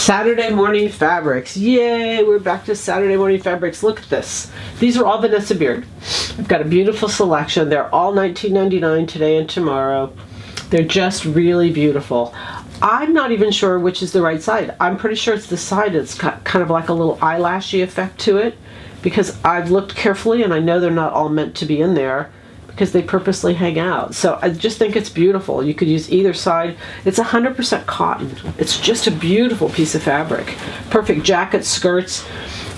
Saturday morning fabrics. Yay, we're back to Saturday morning fabrics. Look at this. These are all Vanessa Beard. I've got a beautiful selection. They're all $19.99 today and tomorrow. They're just really beautiful. I'm not even sure which is the right side. I'm pretty sure it's the side that's got kind of like a little eyelashy effect to it, because I've looked carefully and I know they're not all meant to be in there, because they purposely hang out. So I just think it's beautiful. You could use either side. It's 100% cotton. It's just a beautiful piece of fabric. Perfect jackets, skirts.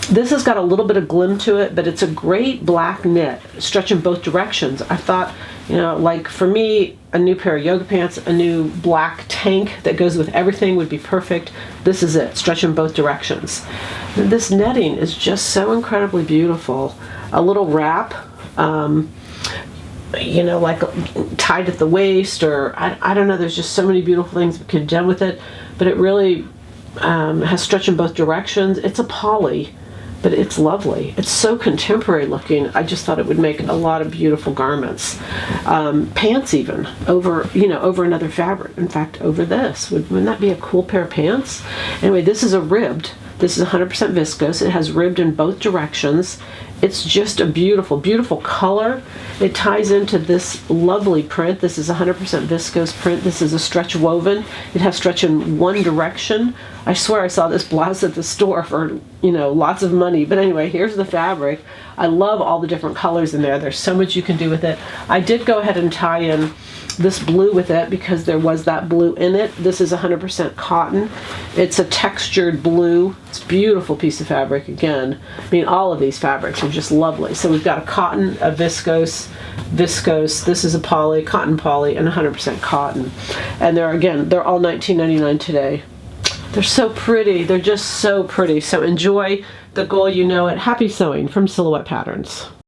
This has got a little bit of glim to it, but it's a great black knit, stretch in both directions. I thought, you know, like for me, a new pair of yoga pants, a new black tank that goes with everything would be perfect. This is it, stretch in both directions. And this netting is just so incredibly beautiful. A little wrap, you know, like tied at the waist, or I don't know, there's just so many beautiful things we could have done with it, but it really has stretch in both directions. It's a poly, but it's lovely. It's so contemporary looking. I just thought it would make a lot of beautiful garments. Pants even, over, you know, over another fabric. In fact, over this. Wouldn't that be a cool pair of pants? Anyway, this is a ribbed. This is 100% viscose. It has ribbed in both directions. It's just a beautiful, beautiful color. It ties into this lovely print. This is 100% viscose print. This is a stretch woven. It has stretch in one direction. I swear I saw this blouse at the store for, you know, lots of money. But anyway, here's the fabric. I love all the different colors in there. There's so much you can do with it. I did go ahead and tie in this blue with it because there was that blue in it. This is 100% cotton. It's a textured blue. It's a beautiful piece of fabric again. I mean, all of these fabrics are just lovely. So we've got a cotton, a viscose, this is a poly, cotton poly, and 100% cotton. And they're, again, they're all $19.99 today. They're so pretty. They're just so pretty. So enjoy the goal, you know it. Happy sewing from Silhouette Patterns.